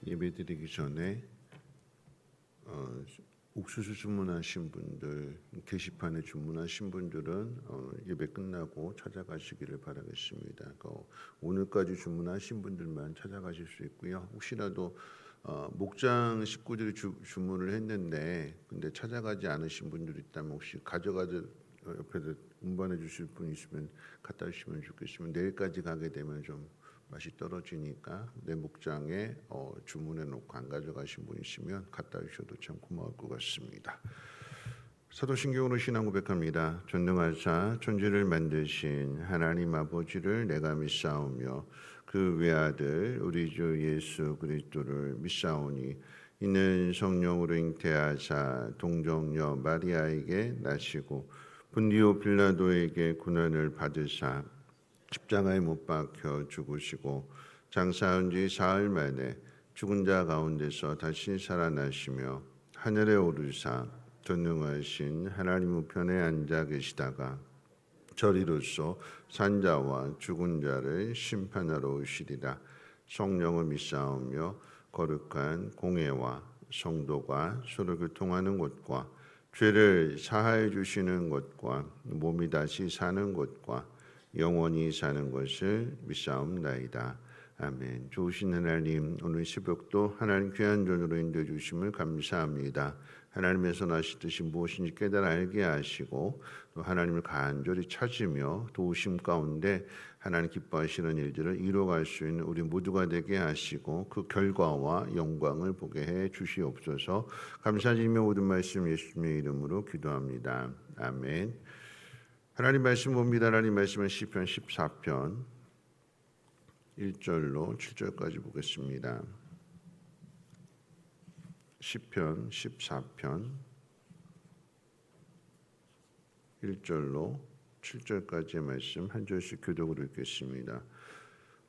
예배드리기 전에 옥수수 주문하신 분들, 게시판에 주문하신 분들은 예배 끝나고 찾아가시기를 바라겠습니다. 오늘까지 주문하신 분들만 찾아가실 수 있고요. 혹시라도 목장 식구들이 주문을 했는데 근데 찾아가지 않으신 분들이 있다면 혹시 가져가도 옆에서 운반해 주실 분 있으면 갖다 주시면 좋겠습니다. 내일까지 가게 되면 좀 맛이 떨어지니까 내 목장에 주문해 놓고 안 가져가신 분 있으면 갖다 주셔도 참 고마울 것 같습니다. 사도신경으로 신앙 고백합니다. 전능하사 천지를 만드신 하나님 아버지를 내가 믿사오며 그 외아들 우리 주 예수 그리스도를 믿사오니 이는 성령으로 잉태하사 동정녀 마리아에게 나시고 본디오 빌라도에게 고난을 받으사 십자가에 못 박혀 죽으시고 장사한 지 사흘 만에 죽은 자 가운데서 다시 살아나시며 하늘에 오르사 전능하신 하나님 우편에 앉아 계시다가 저리로서 산자와 죽은 자를 심판하러 오시리라. 성령을 믿사오며 거룩한 공회와 성도가 서로 교통하는 것과 죄를 사하여 주시는 것과 몸이 다시 사는 것과 영원히 사는 것을 믿사옵나이다. 아멘. 좋으신 하나님, 오늘 새벽도 하나님 귀한 전으로 인도해 주심을 감사합니다. 하나님에서 나시듯이 무엇인지 깨달아 알게 하시고 또 하나님을 간절히 찾으며 도우심 가운데 하나님 기뻐하시는 일들을 이루어갈 수 있는 우리 모두가 되게 하시고 그 결과와 영광을 보게 해 주시옵소서. 감사드리며 모든 말씀 예수님의 이름으로 기도합니다. 아멘. 하나님 말씀 봅니다. 하나님 말씀은 시편 14편 1절로 7절까지 보겠습니다. 시편 14편 1절로 7절까지의 말씀 한 절씩 교독으로 읽겠습니다.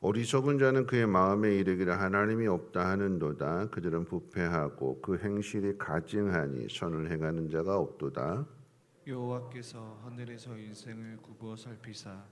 어리석은 자는 그의 마음에 이르기를 하나님이 없다 하는도다. 그들은 부패하고 그 행실이 가증하니 선을 행하는 자가 없도다. 여호와께서 하늘에서 인생을 굽어 살피사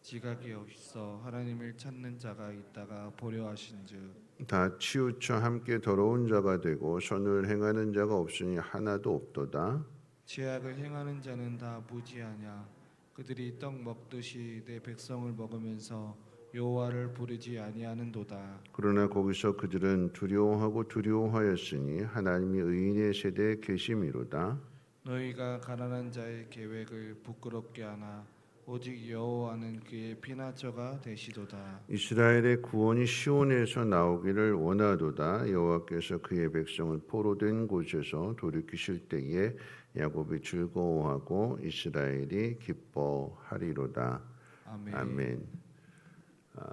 지각이 없어 하나님을 찾는 자가 있다가 보려 하신즉 다 치우쳐 함께 더러운 자가 되고 선을 행하는 자가 없으니 하나도 없도다. 죄악을 행하는 자는 다 무지하냐. 그들이 떡 먹듯이 내 백성을 먹으면서 여호와를 부르지 아니하는도다. 그러나 거기서 그들은 두려워하고 두려워하였으니 하나님이 의인의 세대에 계심이로다. 너희가 가난한 자의 계획을 부끄럽게 하나 오직 여호와는 그의 피난처가 되시도다. 이스라엘의 구원이 시온에서 나오기를 원하도다. 여호와께서 그의 백성을 포로된 곳에서 돌이키실 때에 야곱이 즐거워하고 이스라엘이 기뻐하리로다. 아멘. 아멘.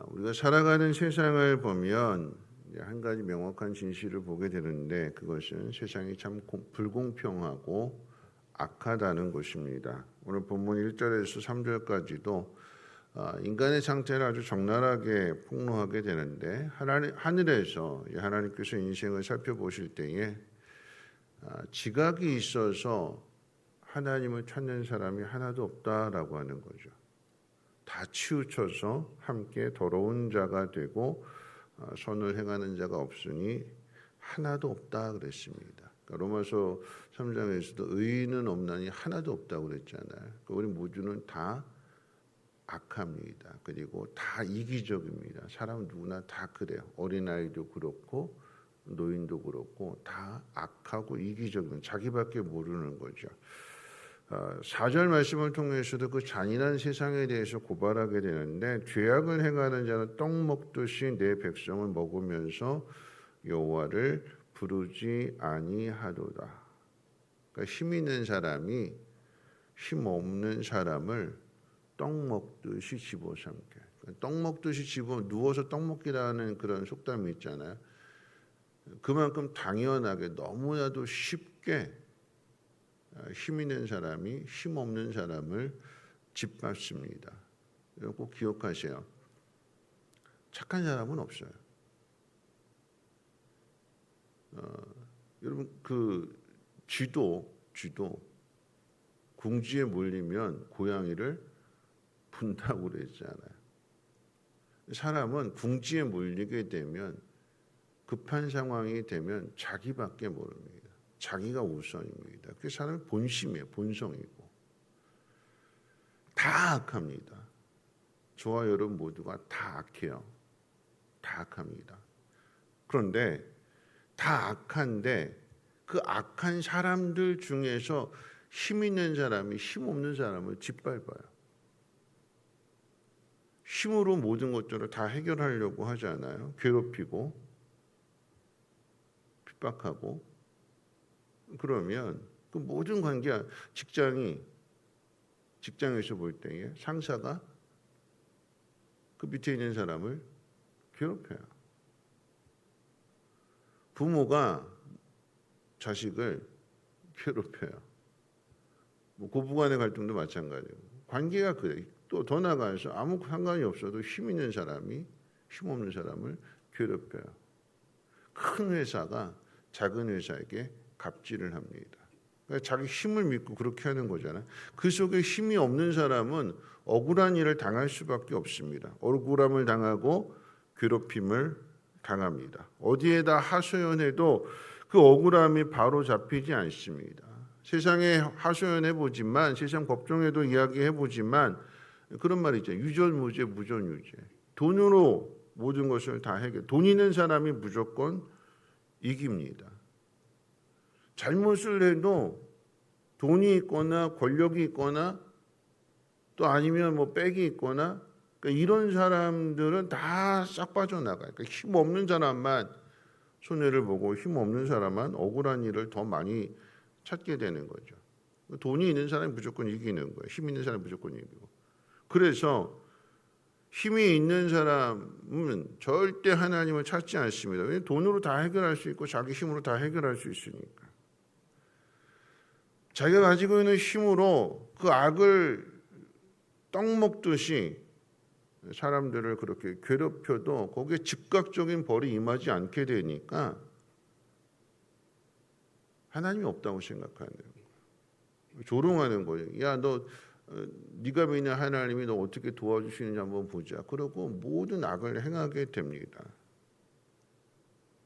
우리가 살아가는 세상을 보면 한 가지 명확한 진실을 보게 되는데 그것은 세상이 참 불공평하고 악하다는 것입니다. 오늘 본문 1절에서 3절까지도 인간의 상태를 아주 적나라하게 폭로하게 되는데 하늘에서 하나님께서 인생을 살펴보실 때에 지각이 있어서 하나님을 찾는 사람이 하나도 없다라고 하는 거죠. 다 치우쳐서 함께 더러운 자가 되고 선을 행하는 자가 없으니 하나도 없다 그랬습니다. 로마서 3장에서도 의인은 없나니 하나도 없다고 그랬잖아요. 우리 모두는 다 악합니다. 그리고 다 이기적입니다. 사람 누구나 다 그래요. 어린아이도 그렇고 노인도 그렇고 다 악하고 이기적인 자기밖에 모르는 거죠. 4절 말씀을 통해서도 그 잔인한 세상에 대해서 고발하게 되는데 죄악을 행하는 자는 떡 먹듯이 내 백성을 먹으면서 여호와를 부르지 아니하도다. 그러니까 힘 있는 사람이 힘 없는 사람을 떡 먹듯이 집어삼게. 떡 먹듯이 집어 누워서 떡 먹기라는 그런 속담이 있잖아요. 그만큼 당연하게 너무나도 쉽게 힘 있는 사람이 힘 없는 사람을 짓밟습니다. 꼭 기억하세요. 착한 사람은 없어요. 여러분 그 쥐도 궁지에 몰리면 고양이를 분다고 그랬잖아요. 사람은 궁지에 몰리게 되면 급한 상황이 되면 자기밖에 모릅니다. 자기가 우선입니다. 그게 사람의 본심이에요. 본성이고. 다 악합니다. 저와 여러분 모두가 다 악해요. 다 악합니다. 그런데 다 악한데 그 악한 사람들 중에서 힘 있는 사람이 힘 없는 사람을 짓밟아요. 힘으로 모든 것들을 다 해결하려고 하지 않아요. 괴롭히고 핍박하고. 그러면 그 모든 관계가 직장에서 볼 때에 상사가 그 밑에 있는 사람을 괴롭혀요. 부모가 자식을 괴롭혀요. 뭐 고부간의 갈등도 마찬가지고. 관계가 그래. 또 더 나아가서 아무 상관이 없어도 힘 있는 사람이 힘 없는 사람을 괴롭혀요. 큰 회사가 작은 회사에게 갑질을 합니다. 그러니까 자기 힘을 믿고 그렇게 하는 거잖아요. 그 속에 힘이 없는 사람은 억울한 일을 당할 수밖에 없습니다. 억울함을 당하고 괴롭힘을 당합니다. 어디에다 하소연해도 그 억울함이 바로 잡히지 않습니다. 세상에 하소연해 보지만, 세상 법정에도 이야기해 보지만 그런 말이 있죠. 유전무죄, 무전유죄. 돈으로 모든 것을 다 해결. 돈 있는 사람이 무조건 이깁니다. 잘못을 해도 돈이 있거나 권력이 있거나 또 아니면 뭐 빽이 있거나, 그러니까 이런 사람들은 다 싹 빠져나가요. 그러니까 힘 없는 사람만 손해를 보고 힘 없는 사람만 억울한 일을 더 많이 찾게 되는 거죠. 돈이 있는 사람이 무조건 이기는 거예요. 힘 있는 사람이 무조건 이기고. 그래서 힘이 있는 사람은 절대 하나님을 찾지 않습니다. 왜냐하면 돈으로 다 해결할 수 있고 자기 힘으로 다 해결할 수 있으니까. 자기가 가지고 있는 힘으로 그 악을 떡 먹듯이 사람들을 그렇게 괴롭혀도 거기에 즉각적인 벌이 임하지 않게 되니까 하나님이 없다고 생각하는 거예요. 조롱하는 거예요. 야, 네가 믿는 하나님이 너 어떻게 도와주시는지 한번 보자. 그러고 모든 악을 행하게 됩니다.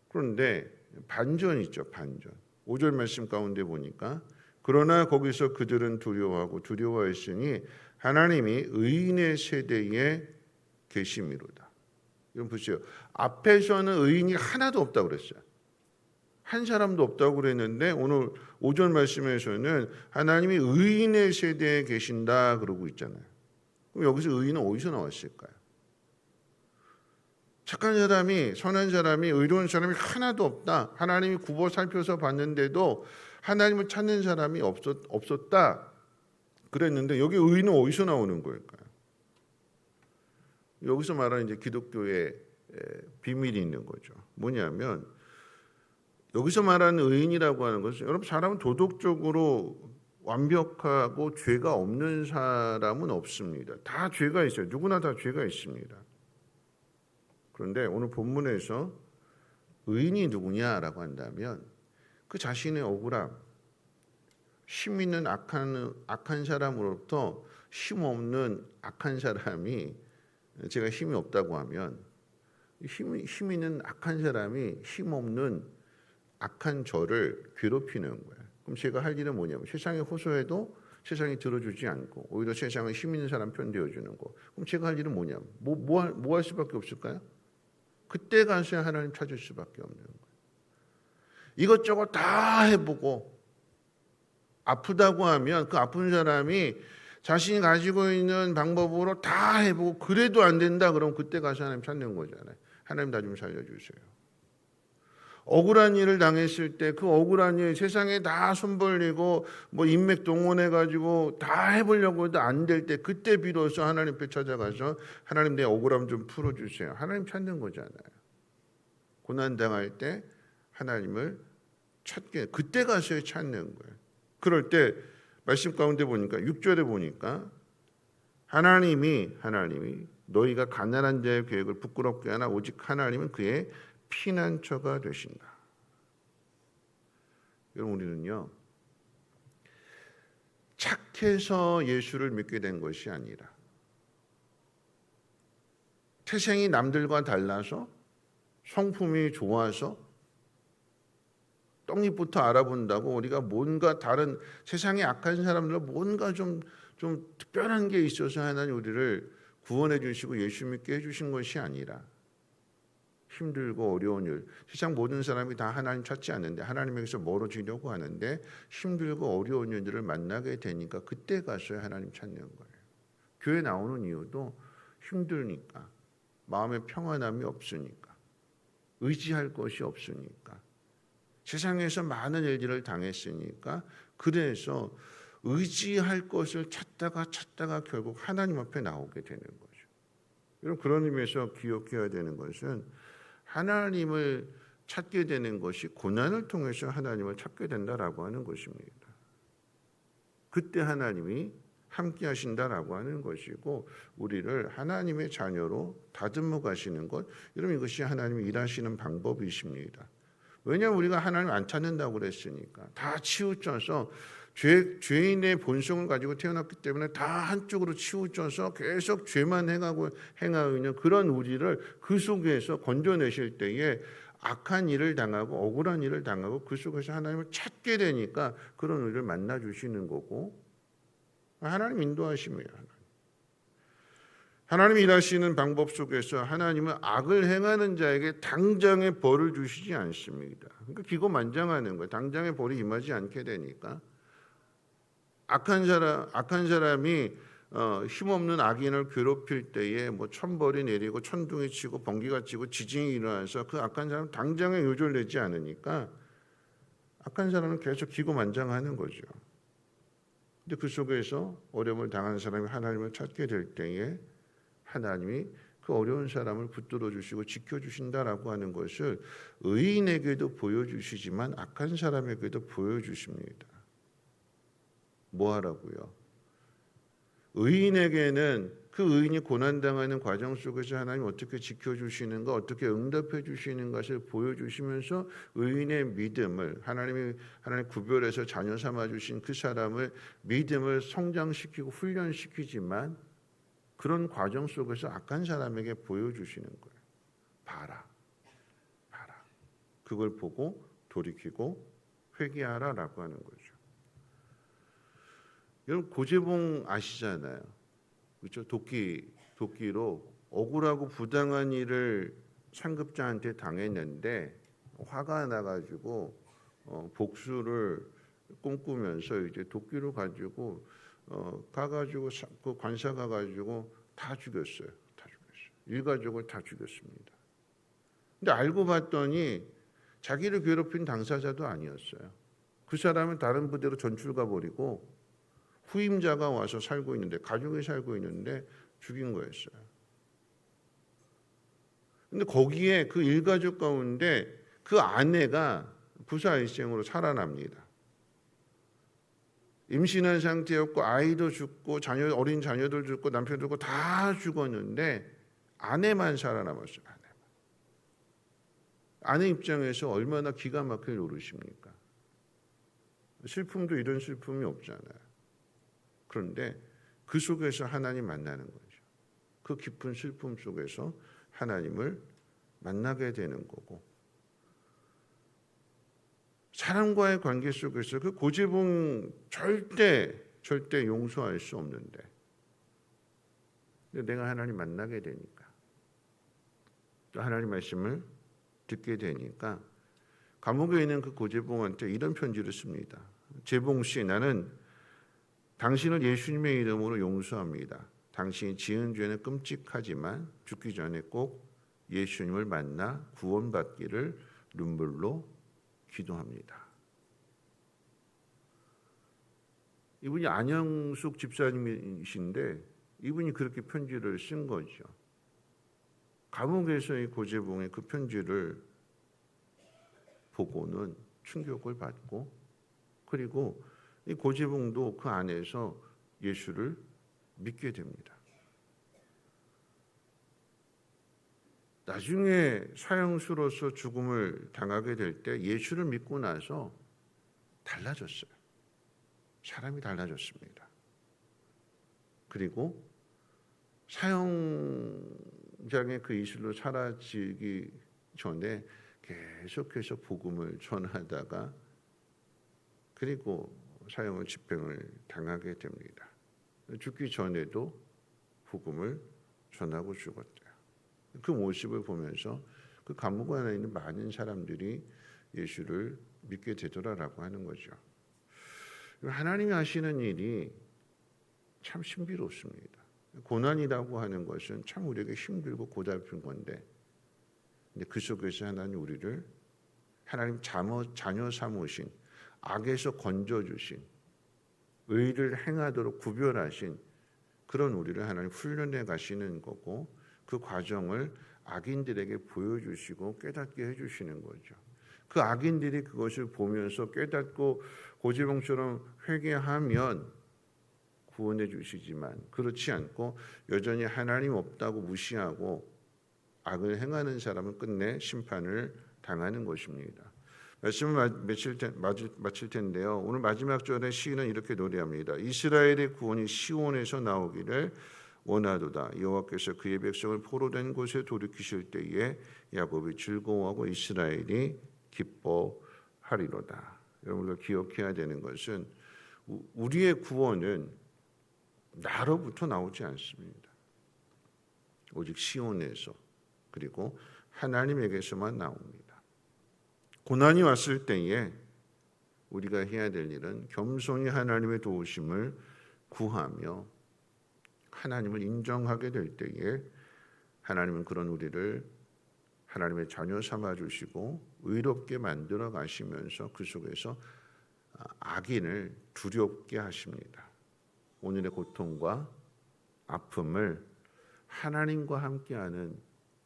그런데 반전이 있죠. 반전. 5절 말씀 가운데 보니까 그러나 거기서 그들은 두려워했으니 하나님이 의인의 세대에 계심이로다. 여러분 보세요. 앞에서는 의인이 하나도 없다고 그랬어요. 한 사람도 없다고 그랬는데 오늘 5절 말씀에서는 하나님이 의인의 세대에 계신다 그러고 있잖아요. 그럼 여기서 의인은 어디서 나왔을까요? 착한 사람이, 선한 사람이, 의로운 사람이 하나도 없다. 하나님이 굽어 살펴서 봤는데도 하나님을 찾는 사람이 없었다 그랬는데 여기 의인은 어디서 나오는 걸까요? 여기서 말하는 이제 기독교의 비밀이 있는 거죠. 뭐냐면 여기서 말하는 의인이라고 하는 것은, 여러분, 사람은 도덕적으로 완벽하고 죄가 없는 사람은 없습니다. 다 죄가 있어요. 누구나 다 죄가 있습니다. 그런데 오늘 본문에서 의인이 누구냐라고 한다면 그 자신의 억울함, 힘 있는 악한 사람으로부터 힘 없는 악한 사람이, 제가 힘이 없다고 하면 힘 있는 악한 사람이 힘 없는 악한 저를 괴롭히는 거예요. 그럼 제가 할 일은 뭐냐면 세상에 호소해도 세상이 들어주지 않고 오히려 세상은 힘 있는 사람 편 되어주는 거. 그럼 제가 할 일은 뭐냐면 뭐 할 수밖에 없을까요? 그때 가서야 하나님 찾을 수밖에 없는 거예요. 이것저것 다 해보고 아프다고 하면 그 아픈 사람이 자신이 가지고 있는 방법으로 다 해보고 그래도 안 된다 그러면 그때 가서 하나님 찾는 거잖아요. 하나님 나 좀 살려주세요. 억울한 일을 당했을 때 그 억울한 일 세상에 다 손 벌리고 뭐 인맥 동원해가지고 다 해보려고 해도 안 될 때 그때 비로소 하나님 앞에 찾아가서 하나님 내 억울함 좀 풀어주세요. 하나님 찾는 거잖아요. 고난 당할 때 하나님을 찾게, 그때 가서 찾는 거예요. 그럴 때 말씀 가운데 보니까 6절에 보니까 하나님이 너희가 가난한 자의 계획을 부끄럽게 하나 오직 하나님은 그의 피난처가 되신다. 여러분, 우리는요 착해서 예수를 믿게 된 것이 아니라 태생이 남들과 달라서 성품이 좋아서 떡잎부터 알아본다고 우리가 뭔가 다른 세상에 악한 사람들은 뭔가 좀 특별한 게 있어서 하나님 우리를 구원해 주시고 예수 믿게 해주신 것이 아니라 힘들고 어려운 일, 세상 모든 사람이 다 하나님 찾지 않는데 하나님에게서 멀어지려고 하는데 힘들고 어려운 일들을 만나게 되니까 그때 가서야 하나님 찾는 거예요. 교회 나오는 이유도 힘드니까, 마음의 평안함이 없으니까, 의지할 것이 없으니까, 세상에서 많은 일들을 당했으니까, 그래서 의지할 것을 찾다가 결국 하나님 앞에 나오게 되는 거죠. 여러분, 그런 의미에서 기억해야 되는 것은 하나님을 찾게 되는 것이 고난을 통해서 하나님을 찾게 된다라고 하는 것입니다. 그때 하나님이 함께 하신다라고 하는 것이고 우리를 하나님의 자녀로 다듬어 가시는 것, 여러분 이것이 하나님이 일하시는 방법이십니다. 왜냐하면 우리가 하나님 안 찾는다고 그랬으니까 다 치우쳐서 죄인의 본성을 가지고 태어났기 때문에 다 한쪽으로 치우쳐서 계속 죄만 행하고 있는 그런 우리를 그 속에서 건져내실 때에 악한 일을 당하고 억울한 일을 당하고 그 속에서 하나님을 찾게 되니까 그런 우리를 만나 주시는 거고 하나님 인도하심이에요. 하나님이 일하시는 방법 속에서 하나님은 악을 행하는 자에게 당장의 벌을 주시지 않습니다. 그러니까 기고만장하는 거예요. 당장의 벌이 임하지 않게 되니까 악한 사람이 힘없는 악인을 괴롭힐 때에 뭐 천벌이 내리고 천둥이 치고 번개가 치고 지진이 일어나서 그 악한 사람 당장에 요절내지 않으니까 악한 사람은 계속 기고만장하는 거죠. 근데 그 속에서 어려움을 당하는 사람이 하나님을 찾게 될 때에 하나님이 그 어려운 사람을 붙들어 주시고 지켜 주신다라고 하는 것을 의인에게도 보여주시지만 악한 사람에게도 보여주십니다. 뭐 하라고요? 의인에게는 그 의인이 고난당하는 과정 속에서 하나님 어떻게 지켜주시는가, 어떻게 응답해 주시는 것을 보여주시면서 의인의 믿음을 하나님 구별해서 자녀 삼아 주신 그 사람을 믿음을 성장시키고 훈련시키지만 그런 과정 속에서 악한 사람에게 보여주시는 거예요. 봐라. 그걸 보고 돌이키고 회개하라라고 하는 거죠. 여러분 고재봉 아시잖아요. 그렇죠? 도끼로 억울하고 부당한 일을 상급자한테 당했는데 화가 나가지고 복수를 꿈꾸면서 이제 도끼로 가지고 가가지고 그 관사 가가지고 다 죽였어요. 일가족을 다 죽였습니다. 근데 알고 봤더니 자기를 괴롭힌 당사자도 아니었어요. 그 사람은 다른 부대로 전출 가버리고 후임자가 와서 살고 있는데 가족이 살고 있는데 죽인 거였어요. 근데 거기에 그 일가족 가운데 그 아내가 부사일생으로 살아납니다. 임신한 상태였고 아이도 죽고 어린 자녀들 죽고 남편도 죽고 다 죽었는데 아내만 살아남았어요. 아내 입장에서 얼마나 기가 막힐 노릇입니까? 슬픔도 이런 슬픔이 없잖아요. 그런데 그 속에서 하나님 만나는 거죠. 그 깊은 슬픔 속에서 하나님을 만나게 되는 거고 사람과의 관계 속에서 그 고재봉 절대 용서할 수 없는데 내가 하나님 만나게 되니까 또 하나님 말씀을 듣게 되니까 감옥에 있는 그 고재봉한테 이런 편지를 씁니다. 재봉 씨, 나는 당신을 예수님의 이름으로 용서합니다. 당신이 지은 죄는 끔찍하지만 죽기 전에 꼭 예수님을 만나 구원받기를 눈물로 기도합니다. 이분이 안영숙 집사님이신데 이분이 그렇게 편지를 쓴 거죠. 감옥에서의 고재봉의 그 편지를 보고는 충격을 받고 그리고 이 고재봉도 그 안에서 예수를 믿게 됩니다. 나중에 사형수로서 죽음을 당하게 될 때 예수를 믿고 나서 달라졌어요. 사람이 달라졌습니다. 그리고 사형장의 그 이슬로 사라지기 전에 계속해서 복음을 전하다가 그리고 사형을 집행을 당하게 됩니다. 죽기 전에도 복음을 전하고 죽었대요. 그 모습을 보면서 그 감옥 안에 있는 많은 사람들이 예수를 믿게 되더라라고 하는 거죠. 하나님이 하시는 일이 참 신비롭습니다. 고난이라고 하는 것은 참 우리에게 힘들고 고달픈 건데, 근데 그 속에서 하나님 우리를 하나님 자녀 삼으신, 악에서 건져주신, 의를 행하도록 구별하신 그런 우리를 하나님 훈련해 가시는 거고, 그 과정을 악인들에게 보여주시고 깨닫게 해주시는 거죠. 그 악인들이 그것을 보면서 깨닫고 고지봉처럼 회개하면 구원해 주시지만, 그렇지 않고 여전히 하나님 없다고 무시하고 악을 행하는 사람은 끝내 심판을 당하는 것입니다. 말씀을 마칠 텐데요. 오늘 마지막 절에 시인은 이렇게 노래합니다. 이스라엘의 구원이 시온에서 나오기를 원하도다. 여호와께서 그의 백성을 포로된 곳에 돌이키실 때에 야곱이 즐거워하고 이스라엘이 기뻐하리로다. 여러분, 우리가 기억해야 되는 것은 우리의 구원은 나로부터 나오지 않습니다. 오직 시온에서, 그리고 하나님에게서만 나옵니다. 고난이 왔을 때에 우리가 해야 될 일은 겸손히 하나님의 도우심을 구하며 하나님을 인정하게 될 때에 하나님은 그런 우리를 하나님의 자녀 삼아 주시고 의롭게 만들어 가시면서 그 속에서 악인을 두렵게 하십니다. 오늘의 고통과 아픔을 하나님과 함께하는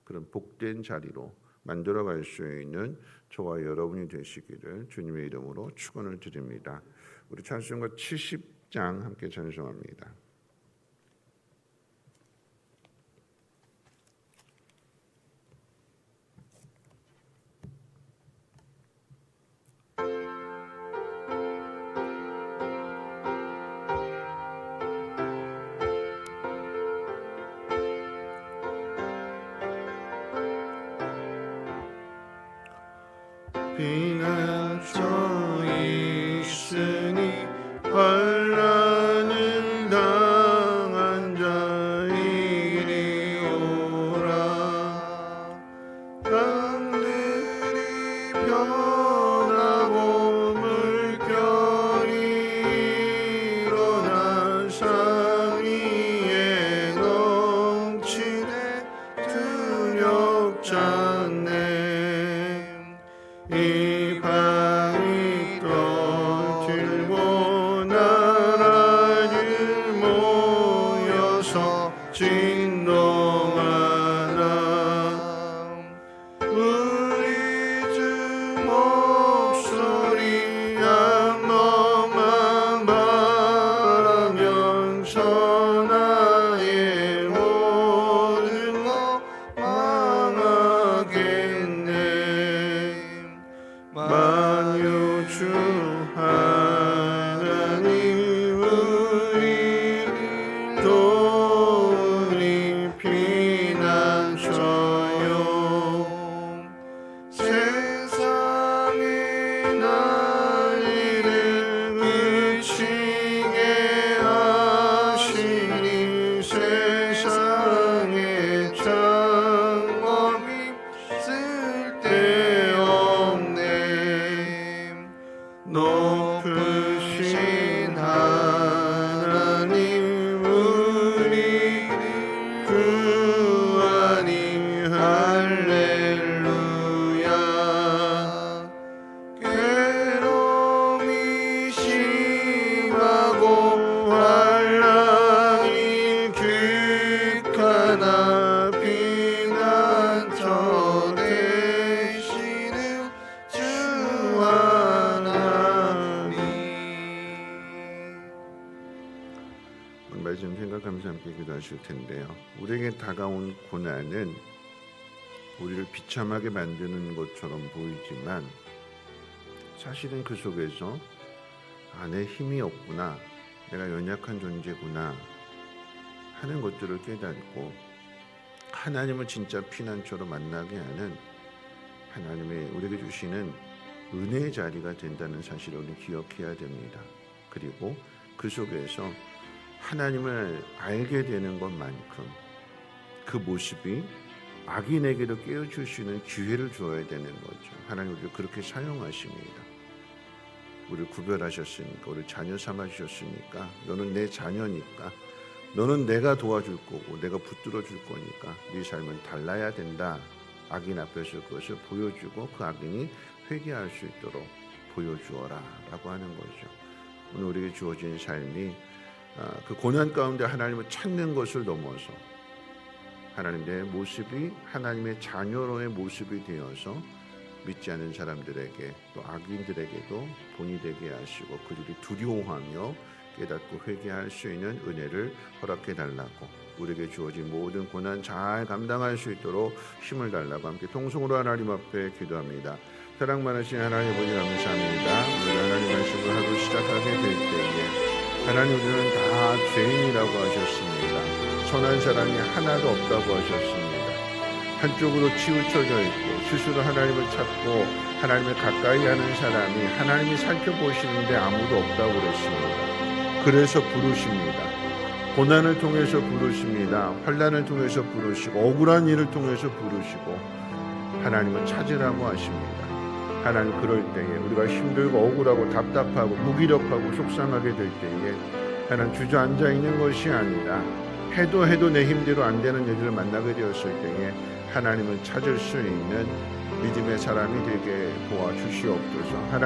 그런 복된 자리로 만들어갈 수 있는 저와 여러분이 되시기를 주님의 이름으로 축원을 드립니다. 우리 찬송가 70장 함께 찬송합니다. 비난쳐 있으니 환난을 당한 자 이리 오라. 땅들이 변하고 물결이 일어나 산 위에 넘치네 두렵잖네. 이방이 떠들고 나라들 모여서 진동하나. 우리 주 목소리 한 번만 바라면서 나의 모든 것 망하겠네. 만유주 하나님 우리를 도우니 피난처요. 세상의 난리를 그치게 하시니 세상의 장엄이 쓸데없네. 높으신 하나님 우리를 구하니 할렐루야. 괴로움이 심하고 환난이 극하나 피난처 되시는 주 하나님. 오늘 말씀 생각하면서 함께 기도하실 텐데요. 우리에게 다가온 고난은 우리를 비참하게 만드는 것처럼 보이지만 사실은 그 속에서 내 힘이 없구나, 내가 연약한 존재구나 하는 것들을 깨닫고 하나님을 진짜 피난처로 만나게 하는 하나님의 우리에게 주시는 은혜의 자리가 된다는 사실을 우리는 기억해야 됩니다. 그리고 그 속에서 하나님을 알게 되는 것만큼 그 모습이 악인에게도 깨어줄 수 있는 기회를 주어야 되는 거죠. 하나님 우리를 그렇게 사용하십니다. 우리를 구별하셨으니까, 우리를 자녀 삼아주셨으니까, 너는 내 자녀니까, 너는 내가 도와줄 거고 내가 붙들어 줄 거니까 네 삶은 달라야 된다. 악인 앞에서 그것을 보여주고 그 악인이 회개할 수 있도록 보여주어라 라고 하는 거죠. 오늘 우리에게 주어진 삶이 그 고난 가운데 하나님을 찾는 것을 넘어서 하나님 내 모습이 하나님의 자녀로의 모습이 되어서 믿지 않는 사람들에게 또 악인들에게도 본이 되게 하시고 그들이 두려워하며 깨닫고 회개할 수 있는 은혜를 허락해 달라고, 우리에게 주어진 모든 고난 잘 감당할 수 있도록 힘을 달라고 함께 통성으로 하나님 앞에 기도합니다. 사랑 많으신 하나님 아버지 감사합니다. 우리가 하나님 말씀을 하루 시작하게 될 때에 하나님 우리는 다 죄인이라고 하셨습니다. 선한 사람이 하나도 없다고 하셨습니다. 한쪽으로 치우쳐져 있고 스스로 하나님을 찾고 하나님을 가까이 하는 사람이 하나님이 살펴보시는데 아무도 없다고 그랬습니다. 그래서 부르십니다. 고난을 통해서 부르십니다. 환난을 통해서 부르시고 억울한 일을 통해서 부르시고 하나님을 찾으라고 하십니다. 하나님 그럴 때에 우리가 힘들고 억울하고 답답하고 무기력하고 속상하게 될 때에 하나님 주저앉아 있는 것이 아니라 해도 내 힘대로 안 되는 일을 만나게 되었을 때에 하나님을 찾을 수 있는 믿음의 사람이 되게 도와주시옵소서. 하나님